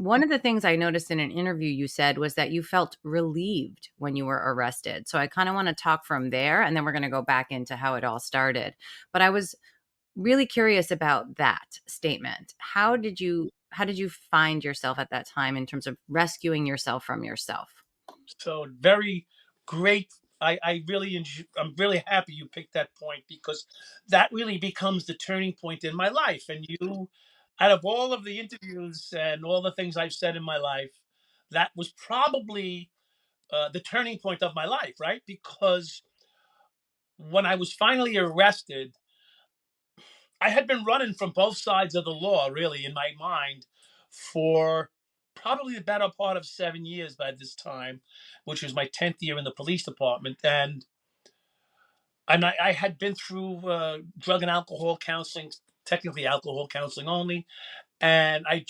One of the things I noticed in an interview you said was that you felt relieved when you were arrested. So I kind of want to talk from there and then we're going to go back into how it all started. But I was really curious about that statement. How did you find yourself at that time in terms of rescuing yourself from yourself? So very great. I really enjoy, I'm really happy you picked that point because that really becomes the turning point in my life. And you, out of all of the interviews and all the things I've said in my life, that was probably the turning point of my life, right? Because when I was finally arrested, I had been running from both sides of the law, really, in my mind, for probably the better part of 7 years by this time, which was my 10th year in the police department. And I had been through drug and alcohol counseling, technically alcohol counseling only, and I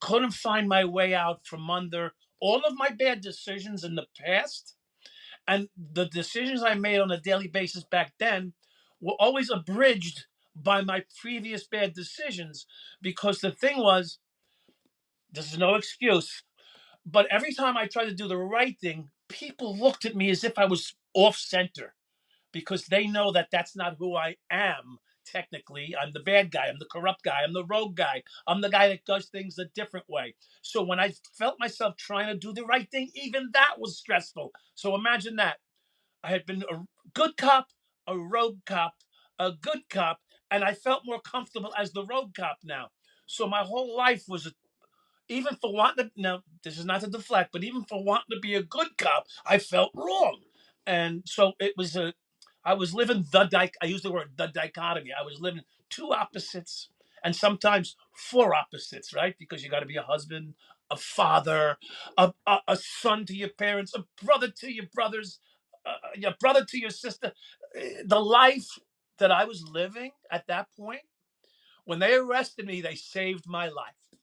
couldn't find my way out from under all of my bad decisions in the past, and the decisions I made on a daily basis back then were always abridged by my previous bad decisions. Because the thing was, this is no excuse, but every time I tried to do the right thing, people looked at me as if I was off center because they know that that's not who I am. Technically, I'm the bad guy, I'm the corrupt guy, I'm the rogue guy, I'm the guy that does things a different way. So when I felt myself trying to do the right thing, even that was stressful. So imagine that. I had been a good cop, a rogue cop, a good cop, and I felt more comfortable as the rogue cop now. So my whole life was, even for wanting to, now this is not to deflect, but even for wanting to be a good cop, I felt wrong. And so I was living I use the word the dichotomy. I was living two opposites and sometimes four opposites, right? Because you got to be a husband, a father, a son to your parents, a brother to your brothers, your brother to your sister. The life that I was living at that point, when they arrested me, they saved my life.